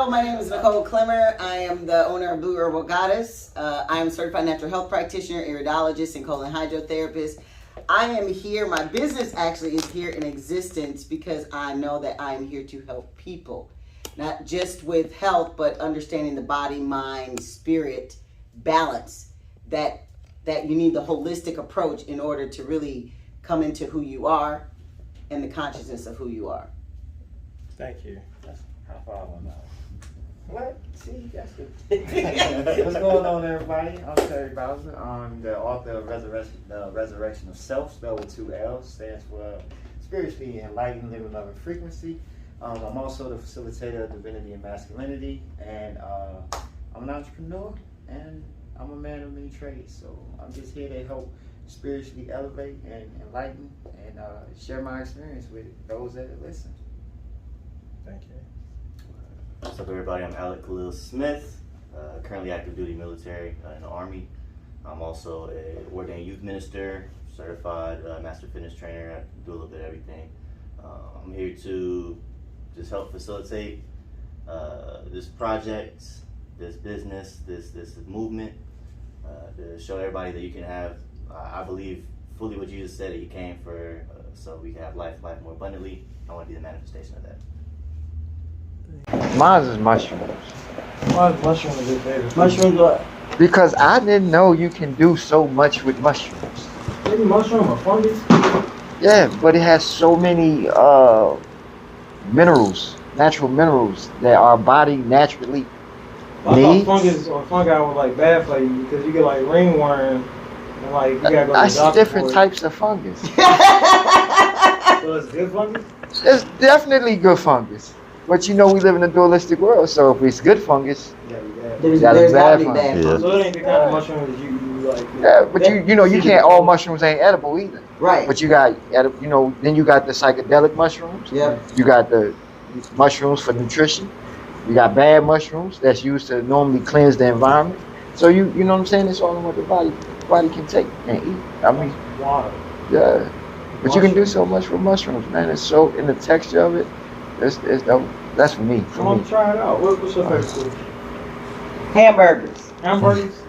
Hello, my name is Nicole Clemmer. I am the owner of Blue Herbal Goddess. I am a certified natural health practitioner, iridologist, and colon hydrotherapist. I am here, my business actually is here in existence because I know that I am here to help people. Not just with health, but understanding the body, mind, spirit balance. That you need the holistic approach in order to really come into who you are and the consciousness of who you are. Thank you. That's how far I know. What? See, that's good. What's going on, everybody? I'm Terry Bowser. I'm the author of Resurrection of Self, spelled with 2 L's, stands for Spiritually Enlightened Living Loving Frequency. I'm also the facilitator of Divinity and Masculinity, and I'm an entrepreneur, and I'm a man of many trades. So I'm just here to help spiritually elevate and enlighten and share my experience with those that listen. Thank you. What's up, everybody? I'm Alec Khalil Smith, currently active duty military in the Army. I'm also a ordained youth minister, certified master fitness trainer. I do a little bit of everything. I'm here to just help facilitate this project, this business, this movement, to show everybody that you can have, I believe fully what Jesus said, that he came for, so we can have life more abundantly. I want to be the manifestation of that. Mine is mushrooms. Why is mushroom a good favorite? Mushrooms what? Because I didn't know you can do so much with mushrooms. Maybe mushroom or fungus? Yeah, but it has so many minerals, natural minerals that our body naturally I needs. thought fungus or fungi was like bad for you because you get like ringworm and like you gotta go to the That's doctor different for it. types of fungus. So it's good fungus? It's definitely good fungus. But you know we live in a dualistic world, so if it's good fungus, Yeah, be bad. There's Gotta gotta bad be fun. bad Yeah. fun. So it ain't the kind of mushroom that you like. yeah, but you can't, all mushrooms ain't edible either. Right. But you got, then you got the psychedelic mushrooms. Yep. You got the mushrooms for nutrition. You got bad mushrooms that's used to normally cleanse the environment. So you know what I'm saying? It's all in what the body can take and eat. I mean, Water. yeah. But you can do so much with mushrooms, man. It's so, in the texture of it, it's dope. That's for me. I'm For gonna me. try it out. What's your favorite food? Hamburgers. Hamburgers?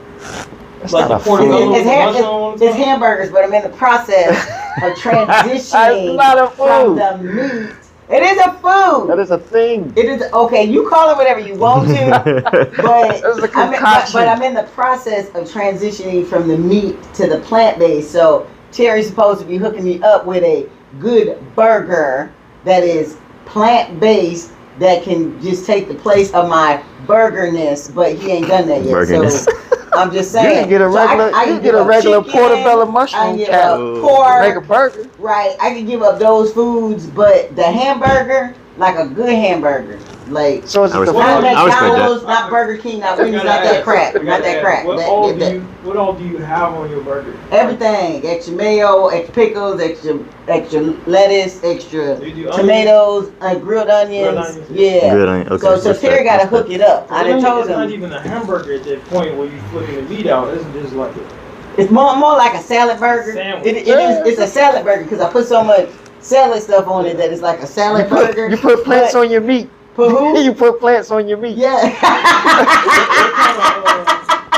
That's Like not the a food. portobello It's, mushrooms? it's hamburgers, but I'm in the process of transitioning That's not a from food. the meat. It is a food. That is a thing. It is okay. You call it whatever you want to, but That's a I'm concoction. I'm in the process of transitioning from the meat to the plant-based. So Terry's supposed to be hooking me up with a good burger that is plant-based that can just take the place of my burgerness, but he ain't done that yet. Burgerness. So I'm just You saying. can get a So I regular, can you can give get a up regular chicken, portobello I can mushroom give cat. up Make a pork. burger. Right, I can give up those foods, but the hamburger, like a good hamburger, like So it's I the respect not that. I respect that. McDonald's, not Burger King, not Wendy's, not that crap, not that crap. What all do you have on your burger? Everything, extra mayo, extra pickles, extra lettuce, extra Do you do onions? tomatoes, grilled onions. Grilled onions, Yeah. Good on you. Okay. So Terry got to hook it up. I done It's told not him even a hamburger at that point where you flipping the meat out. It's just like it's more like a salad burger. Sandwich. It's a salad burger because I put so much salad stuff on it that it's like a salad burger. You put plants on your meat. Put who? You put plants on your meat. Yeah.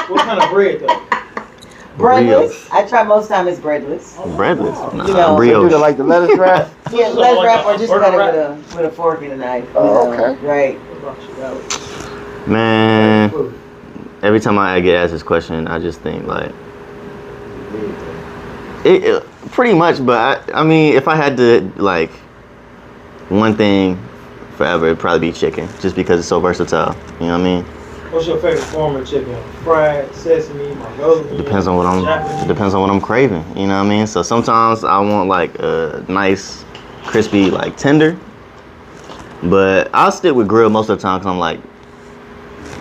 what kind of bread though? Breadless. I try most time it's breadless. Breadless. Nah, You know, So do brioche. the, like the lettuce wrap. Yeah, let's wrap or just cut it with a fork and a knife. you Oh, know, okay. Right. Man, every time I get asked this question, I just think like, it pretty much. But I mean, if I had to like one thing forever, it'd probably be chicken, just because it's so versatile. You know what I mean? What's your favorite form of chicken? Fried, sesame, margolin? Depends on what Japanese? it depends on what I'm craving. You know what I mean? So sometimes I want like a nice, crispy, like tender. But I'll stick with grilled most of the time because I'm like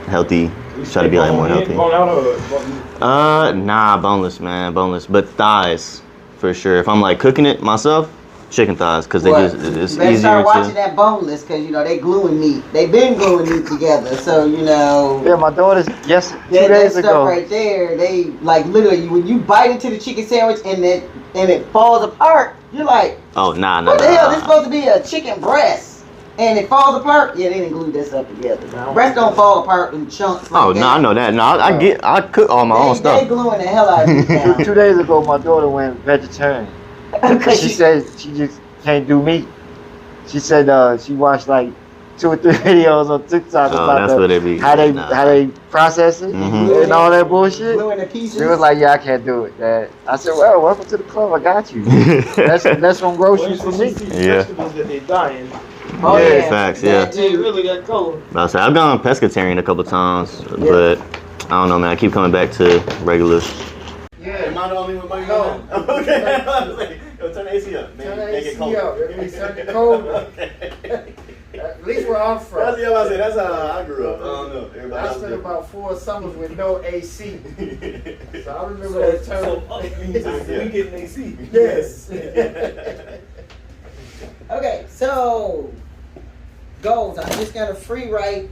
healthy. Try to be like more healthy. Bone out or Nah, boneless, man, boneless. But thighs, for sure. If I'm like cooking it myself, chicken thighs, because they What? just it's You better easier start watching to. that boneless because you know they gluing meat. They've been gluing meat together, so you know. Yeah, my daughter's 2 That days stuff ago. right there, they like literally when you bite into the chicken sandwich and it falls apart, you're like, Oh nah. what the hell? This supposed to be a chicken breast. and it falls apart. Yeah, they didn't glue this up together. No. Breast don't fall apart in chunks. Oh like no, that. I know that. No, I cook all my own They stuff. gluing the hell out of these now. 2 days ago, my daughter went vegetarian. She said she just can't do meat. She said she watched like 2 or 3 videos on TikTok Oh, about that's what it be. how they Nah. how they process it Mhm. and all that bullshit. Gluing the pieces. She was like, "Yeah, I can't do it, Dad." I said, "Well, welcome to the club. I got you. That's some groceries for me." Yeah. Vegetables that they dying. Oh, Yeah, yeah. facts, That yeah. They too. really got cold. I say I've gone pescatarian a couple times, but I don't know, man. I keep coming back to regular. Yeah. Am I the only one money No. Okay. I was like, yo, turn the AC up. Turn the Make it AC cold. up. It's turning cold. Okay. At least where I'm from. That's what I say. That's how I grew up. I don't know. Everybody I else spent different. about 4 summers with no AC. So I remember So, that so term. up means we getting AC. Yes. Okay, so goals. I'm just gonna free write.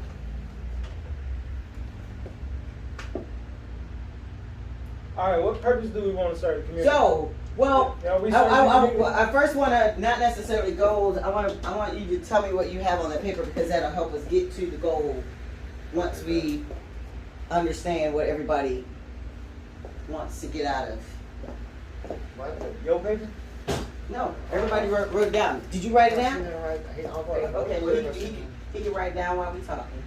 All right, what purpose do we want to serve the community? So, well, Y'all I, research the community? I first want to not necessarily goals. I want you to tell me what you have on that paper because that'll help us get to the goal once we understand what everybody wants to get out of. Your paper? No, everybody wrote down. Did you write it down? Okay, Okay, well he can write down while we talking.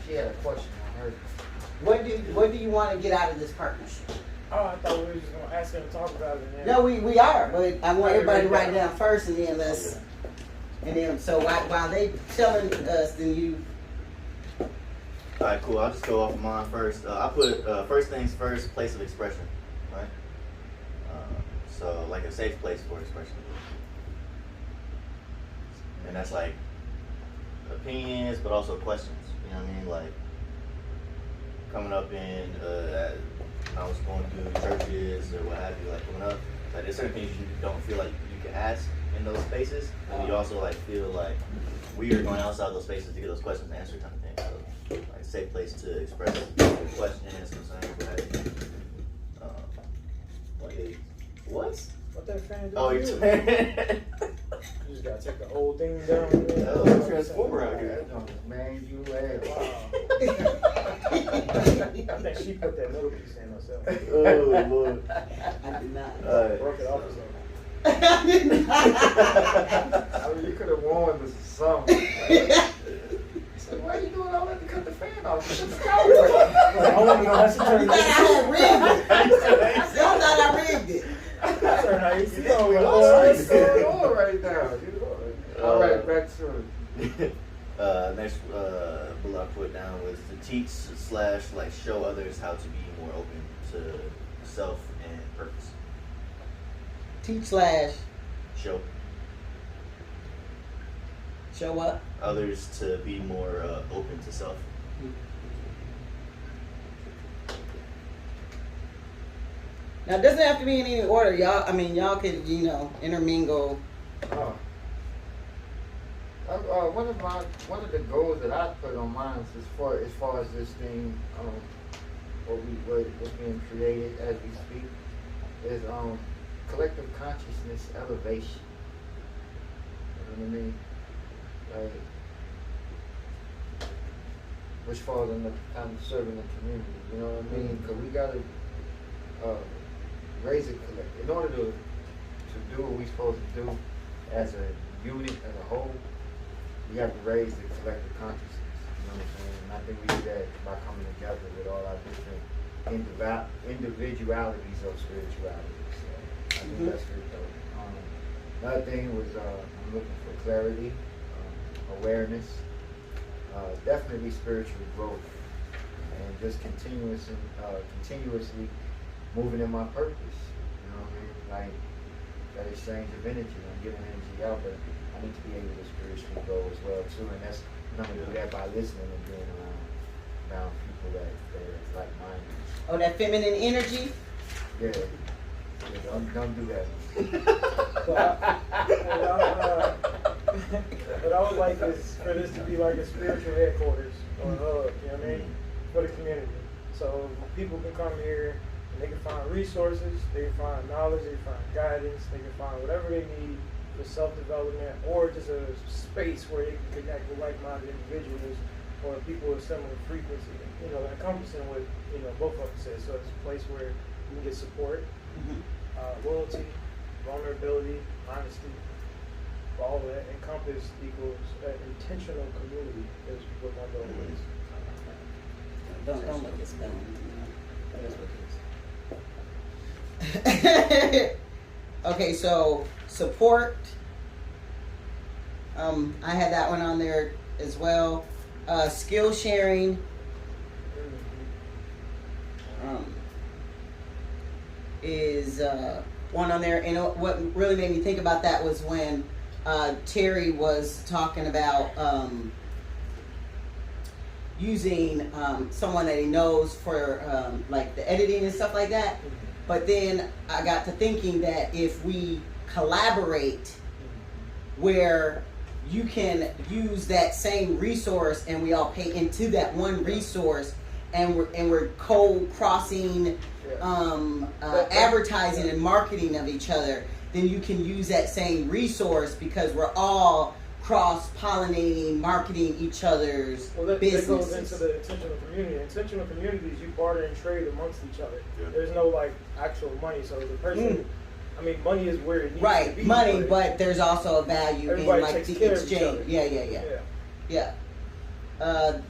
She had a question on her. What do you want to get out of this partnership? Oh, I thought we were just gonna ask him to talk about it. And then... No, we are, but I want everybody to write it down first, and then so while they telling us, then you. All right, cool. I'll just go off of mine first. I put first things first, place of expression, right? So like a safe place for expression, and that's like opinions, but also questions. You know what I mean? Like coming up in when I was going through churches or what have you, like coming up, like there's certain things you don't feel like you can ask in those spaces, and you also like feel like we are going outside those spaces to get those questions answered, kind of thing. So like a safe place to express questions, concerns, what have you. Okay. What? What that fan do? Oh, to you're you? turning. You just gotta take the whole thing down. Oh, transformer out here. Man, you laugh. I think she put that little piece in herself. Oh, Lord. I did not. Alright. Broke it off or something. I did not. I mean, you could have warned us something. So why are you doing all that to cut the fan off? It's a I want to know how she You turned thought I had rigged it. Alright. Y'all thought I rigged it. Turn how you see What's going on right now? All right, back to it. Next bullet I put down was to teach / like show others how to be more open to self and purpose. Teach / show up. Others to be more open to self. Now, it doesn't have to be in any order, y'all. I mean, y'all can, intermingle. One of the goals that I put on mine is as far as this thing, what's being created as we speak, is collective consciousness elevation. You know what I mean? Like, which falls under kind of serving the community. You know what I mean? Because we gotta raise a collective in order to do what we're supposed to do as a unit, as a whole. We have to raise the collective consciousness. You know what I'm saying? And I think we do that by coming together with all our different individualities of spirituality. So I think that's pretty dope. Another thing was I'm looking for clarity, awareness, definitely spiritual growth, and just continuously moving in my purpose. You know what I mean? Like that exchange of energy. I'm giving energy out, but I need to be able to spiritually grow as well too. And I'm gonna do that by listening and being around people that are like minded. Oh, that feminine energy. Yeah. Don't do that. What I would like is for this to be like a spiritual headquarters or a hub, you know what I mean, for the community. So people can come here and they can find resources, they can find knowledge, they can find guidance, they can find whatever they need for self-development, or just a space where they can connect with like-minded individuals or people with similar frequency. You know, encompassing what both of us said. So it's a place where you can get support, loyalty, vulnerability, honesty. All of that encompassed equals an intentional community is what my goal is. Don't look at spelling. That's what it is. Okay, so support. I had that one on there as well. Skill sharing. Is one on there, and what really made me think about that was when Terry was talking about using someone that he knows for like the editing and stuff like that. But then I got to thinking that if we collaborate, where you can use that same resource and we all pay into that one resource, and we're co-crossing advertising and marketing of each other, then you can use that same resource because we're all cross-pollinating, marketing each other's businesses. That goes into the intentional community. Intentional communities, you barter and trade amongst each other. Yeah. There's no like actual money. So the person, I mean, money is where it needs to be. Right, money, but there's also a value in like the exchange. Yeah.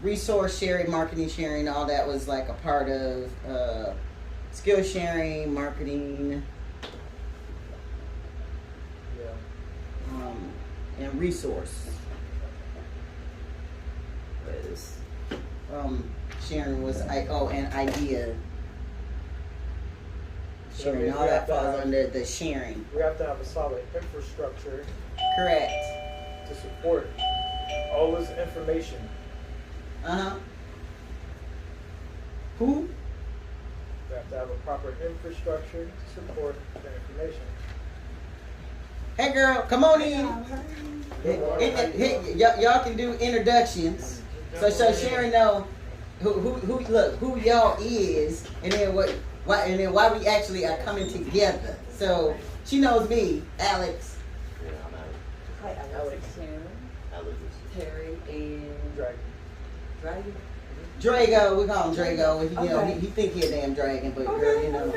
Resource sharing, marketing sharing, all that was like a part of skill sharing, marketing, and resource. Sharing was and idea. Sharing, all that falls under the sharing. We have to have a solid infrastructure. Correct. To support all this information. Who? We have to have a proper infrastructure to support the information. Hey girl, come on in. Y'all can do introductions. So Sharon know who y'all is, and then why we actually are coming together. So she knows me, Alex. Yeah, I'm Hi, Alex. Alex. Terry and Dragon. Drago, we call him Drago. You know, he think he a damn dragon, but girl, you know,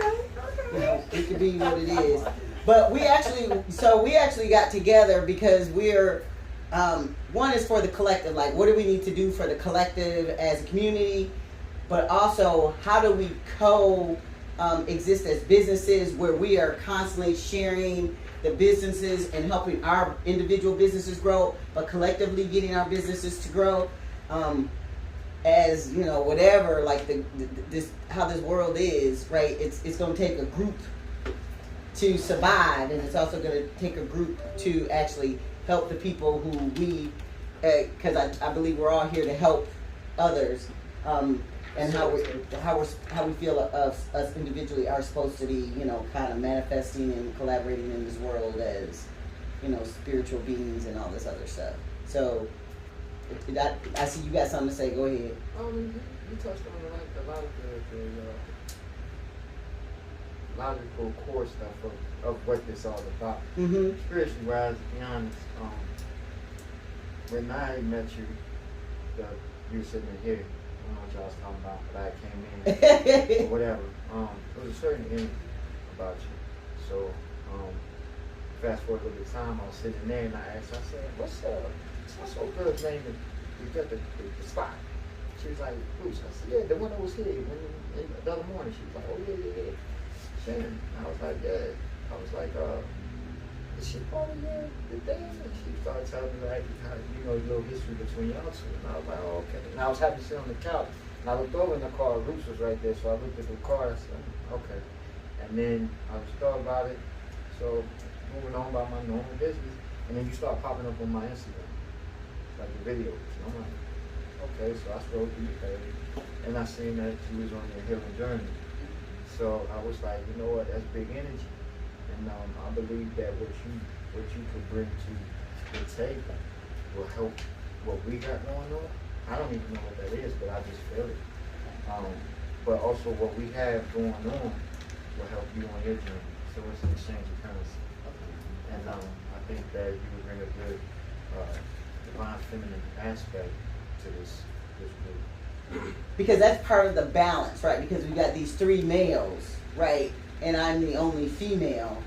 it could be what it is. But we actually got together because we're one is for the collective, like what do we need to do for the collective as a community, but also how do we exist as businesses where we are constantly sharing the businesses and helping our individual businesses grow, but collectively getting our businesses to grow. As you know, whatever, like this how this world is, right? It's going to take a group to survive, and it's also going to take a group to actually help the people who we, because I believe we're all here to help others, and how we feel of us individually are supposed to be, you know, kind of manifesting and collaborating in this world as, you know, spiritual beings and all this other stuff. So. I see you got something to say. Go ahead. You touched on a lot of the logical core stuff of what this all about. Spiritually wise, to be honest, when I met you, you were sitting in here. I don't know what y'all was talking about, but I came in or whatever. There was a certain energy about you. So fast forward a little bit of time, I was sitting there and I asked, I said, what's old girl's name we got the spot? She was like, Bruce. I said, yeah, the one that was here the other morning. She was like, oh yeah. Sharon. I was like, yeah. I was like, is she part of the thing? And she started telling me like how, you know, a little history between y'all two. And I was like, oh, okay. And I was happy to sit on the couch. And I looked over in the car, Bruce was right there, so I looked at the car and said, okay. And then I was thought about it. So moving on about my normal business. And then you start popping up on my Instagram. Like the videos. And I'm like, okay, so I scrolled through your page and I seen that you was on your healing journey. So I was like, you know what, that's big energy. And I believe that what you could bring to the table will help what we got going on. I don't even know what that is, but I just feel it. But also what we have going on will help you on your journey. So it's an exchange of currency. And I think that you would bring a good divine feminine aspect to this group. Because that's part of the balance, right? Because we got these 3 males, right? And I'm the only female.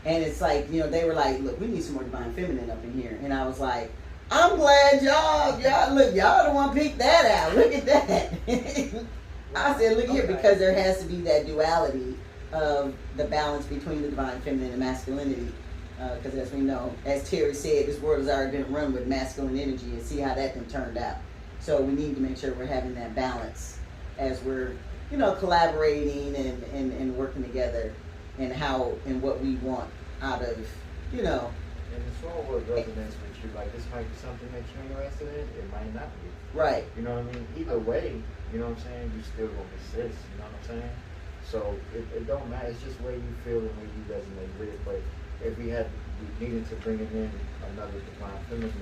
And it's like, you know, they were like, look, we need some more divine feminine up in here. And I was like, I'm glad y'all the one picked that out. Look at that. I said, look here, because there has to be that duality of the balance between the divine feminine and masculinity. Because as we know, as Terry said, this world has already been run with masculine energy, and see how that turned out. So we need to make sure we're having that balance as we're, you know, collaborating and working together, and how and what we want out of, you know. And it's all what resonates with you. Like, this might be something that you're interested in, it might not be. Right. You know what I mean? Either way, you know what I'm saying, you still gonna persist, you know what I'm saying? So it don't matter, it's just where you feel and where you resonate with it. But if we needed to bring in another divine feminine,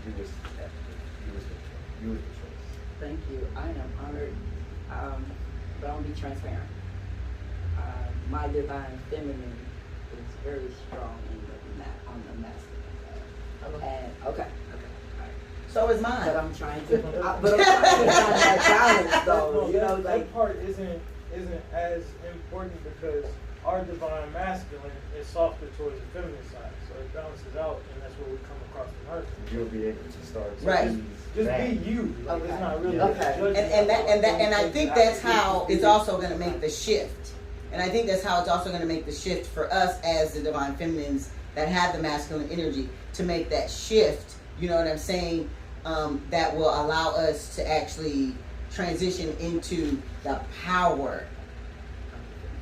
you was the choice. Thank you. I am honored, but I'm gonna be transparent. My divine feminine is very strong on the masculine side. And okay. All right. So is But mine. I'm trying to find that balance, though. You know, like that part isn't as important because our divine masculine is softer towards the feminine side, so it balances out, and that's where we come across the earth. You'll be able to start to Right. ease Just back. be you. Like, it's not really Okay. judging And I think that's how it's also going to make the shift. And I think that's how it's also going to make the shift for us as the divine feminines that have the masculine energy, to make that shift. You know what I'm saying? That will allow us to actually transition into the power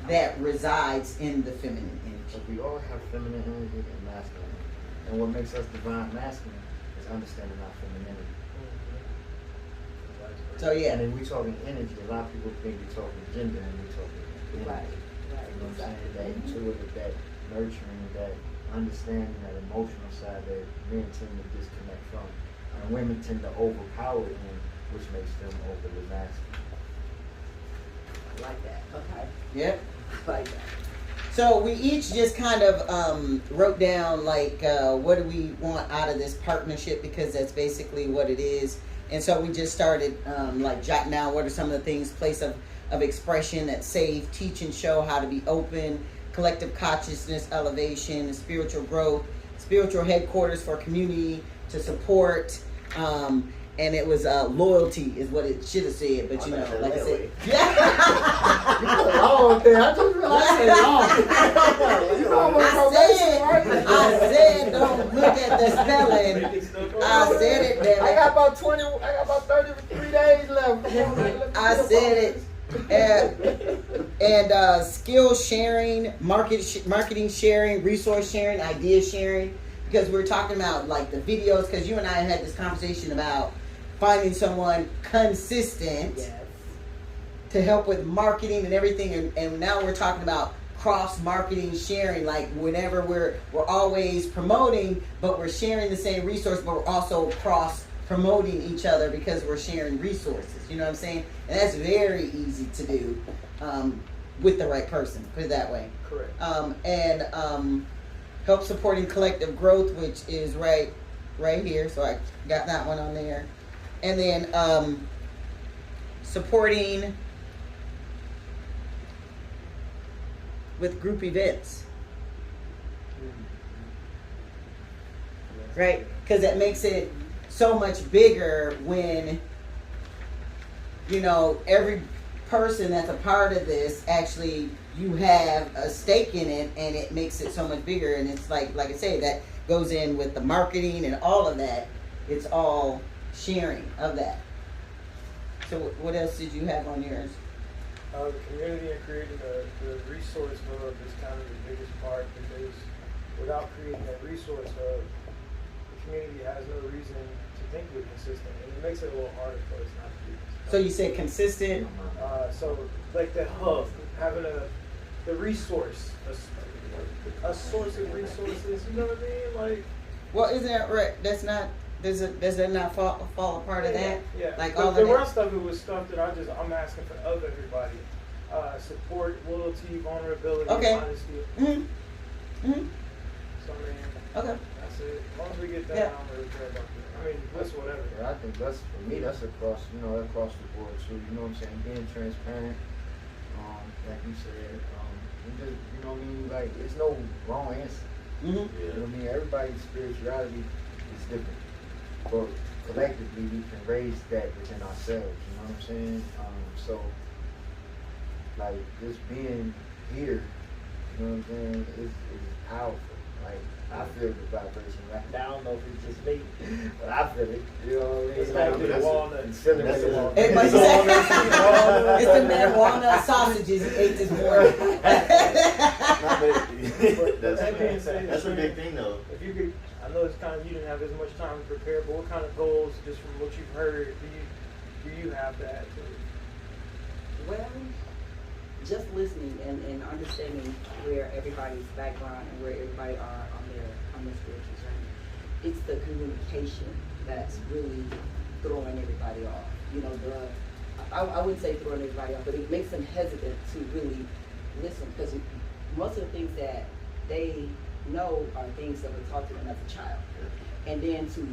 that resides in the feminine So energy. we all have feminine energy and masculine energy. And what makes us divine masculine is understanding our femininity. So yeah. And then we talking energy. A lot of people think we talking gender and we talking energy. right, You know what I'm saying? exactly. That intuitive, that nurturing, that understanding, that emotional side that men tend to disconnect from. And women tend to overpower them, which makes them overly masculine. I like that. Okay. Yep. I like that. So we each just kind of wrote down like what do we want out of this partnership, because that's basically what it is. And so we just started like jotting down what are some of the things, place of expression that save, teach, and show how to be open, collective consciousness elevation, spiritual growth, spiritual headquarters for community to support. And it was loyalty is what it should have said, but you know, like I said, yeah. Oh, okay. I just realized I said, don't look at the spelling. I said it, damn I it. got about 33 days left. I said it. And skill sharing, marketing sharing, resource sharing, idea sharing. Because we're talking about like the videos, because you and I had this conversation about finding someone consistent Yes. to help with marketing and everything, and now we're talking about cross marketing sharing, like whenever we're always promoting, but we're sharing the same resource, but we're also cross promoting each other because we're sharing resources, you know what I'm saying? And that's very easy to do with the right person, put it that way. Correct. And help supporting collective growth, which is right here, so I got that one on there. And then supporting with group events, right? Because that makes it so much bigger when, you know, every person that's a part of this, actually you have a stake in it, and it makes it so much bigger. And it's like I say, that goes in with the marketing and all of that. It's all sharing of that. So what else did you have on yours? The community and creating the resource hub is kind of the biggest part, because without creating that resource hub, the community has no reason to think we're consistent, and it makes it a little harder for us not to be consistent. So you said consistent. So like the hub, having the resource, a source of resources, you know what I mean? Like, Well, isn't that right? That's not. Does that not fall a part of that? Yeah. Like But all of the that. rest of it was stuff that I'm asking for of everybody. Support, loyalty, vulnerability, Okay. honesty. Mm-hmm. Mm-hmm. So I mean, Okay. That's it. As long as we get that, Yeah. I don't really care about that. I mean, that's whatever. Yeah, I think that's, for me, that's across, across the board too, you know what I'm saying, being transparent, like you said, and just, you know what I mean, like, there's no wrong answer, Mhm. you know what I mean, everybody's spirituality is different, but collectively we can raise that within ourselves, you know what I'm saying, so, like, just being here, you know what I'm saying, is powerful, like, I feel the vibration right now. I don't know if it's just me, but I feel it. You know what I mean? It's back to the walnut. And silly That's with the it. walnut. Everybody say, it's the man walnut sausages he ate this morning. That being said, That's a big thing though. If you could, I know it's kind of, you didn't have as much time to prepare, but what kind of goals, just from what you've heard, do you have to add to it? Well, just listening and understanding where everybody's background and where everybody are on their spiritual journey. It's the communication that's really throwing everybody off. You know, I wouldn't say throwing everybody off, but it makes them hesitant to really listen, because most of the things that they know are things that were taught to them as a child. And then to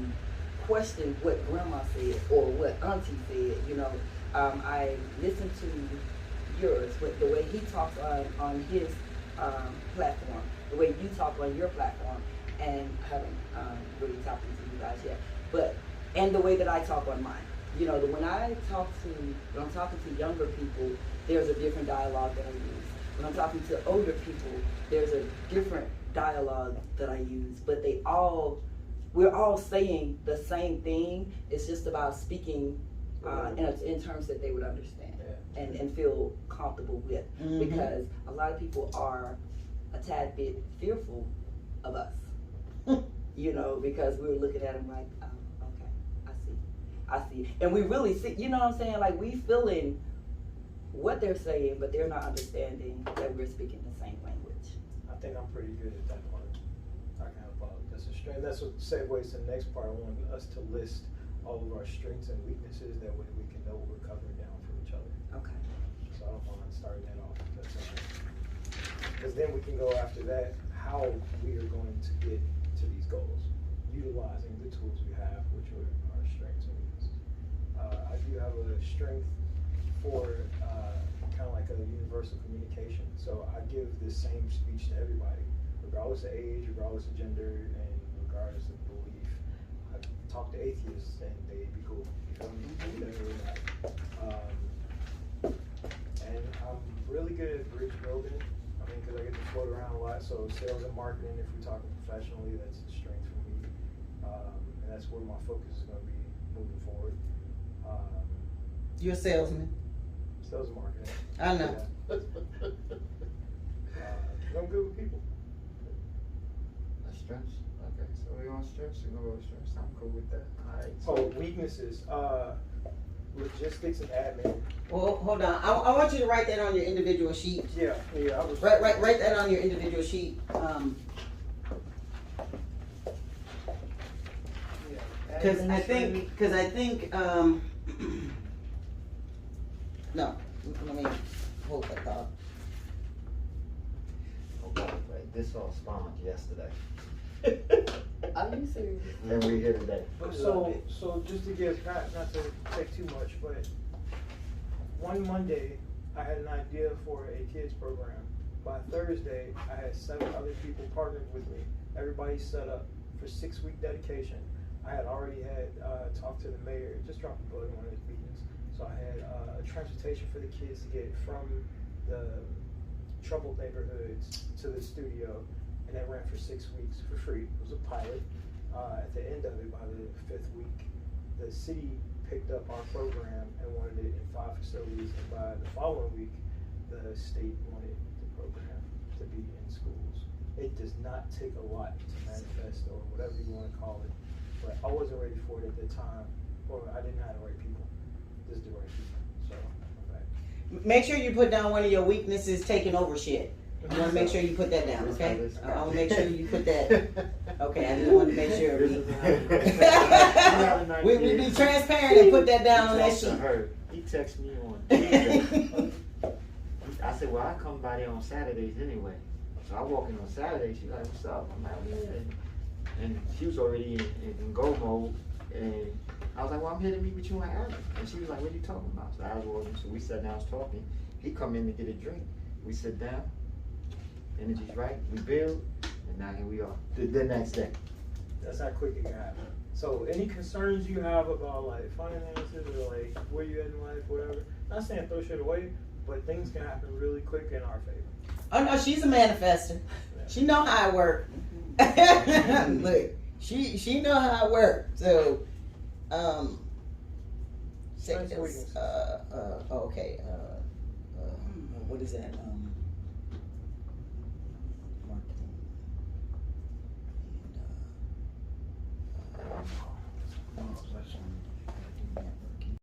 question what grandma said or what auntie said, you know, I listened to yours, with the way he talks on his platform, the way you talk on your platform, and haven't really talked to you guys yet, but and the way that I talk on mine. You know, when I'm talking to younger people, there's a different dialogue that I use. When I'm talking to older people, there's a different dialogue that I use. But we're all saying the same thing. It's just about speaking in terms that they would understand. And feel comfortable with, because a lot of people are a tad bit fearful of us, you know, because we're looking at them like, oh, okay, I see, and we really see, you know what I'm saying, like we feeling what they're saying, but they're not understanding that we're speaking the same language. I think I'm pretty good at that part. I can help out. That's a strength. That's what segues to the next part. I want us to list all of our strengths and weaknesses. That way we can know what we're covering down for each other. Okay. So I don't mind starting that off. Because then we can go after that, how we are going to get to these goals, utilizing the tools we have, which are our strengths and weaknesses. I do have a strength for kind of like a universal communication. So I give the same speech to everybody, regardless of age, regardless of gender, and regardless of belief. I talk to atheists and they'd be cool. You feel me? They're really not. And I'm really good at bridge building. I mean, because I get to float around a lot. So sales and marketing, if we're talking professionally, that's a strength for me. And that's where my focus is going to be moving forward. You're a salesman. Sales and marketing. I know. Yeah. I'm good with people. That's strengths. Okay, so we on strengths, we gonna go with strengths. I'm cool with that. Alright. Oh, weaknesses. Logistics and admin. Well, hold on. I want you to write that on your individual sheet. Yeah, I was. Write that on your individual sheet. Because I think, no, let me hold that thought. Oh, by the way, this all spawned yesterday. Are you serious? And we here today. So just to give, not to take too much, but one Monday, I had an idea for a kids program. By Thursday, I had 7 other people partnered with me. Everybody set up for 6-week dedication. I had already talked to the mayor, just dropped a bullet in one of his meetings. So I had transportation for the kids to get from the troubled neighborhoods to the studio, and that ran for 6 weeks for free. It was a pilot. At the end of it, by the 5th week, the city picked up our program and wanted it in 5 facilities, and by the following week, the state wanted the program to be in schools. It does not take a lot to manifest, or whatever you want to call it, but I wasn't ready for it at the time, or I didn't have the right people. Just the right people. So I'm back. Make sure you put down one of your weaknesses, taking over shit. I want to make sure you put that down, okay? I want to make sure you put that. Okay, I just want to make sure we be transparent and put that down on that sheet. He texted me on Tuesday. I said, well, I come by there on Saturdays anyway. So I walk in on Saturday. She's like, what's up? I'm like, yeah. and she was already in go mode, and I was like, well, I'm here to meet with you and Alan. And she was like, what are you talking about? So I was walking, so we sat down, was talking. He come in to get a drink. We sit down, energy's right, we build, and now here we are, the next day. That's how quick it can happen. So any concerns you have about like finances or like where you at in life, whatever, not saying throw shit away, but things can happen really quick in our favor. Oh no, she's a manifester. She know how it work. Look, she know how it work. So, check Strengths and this. weaknesses. Okay. What is that?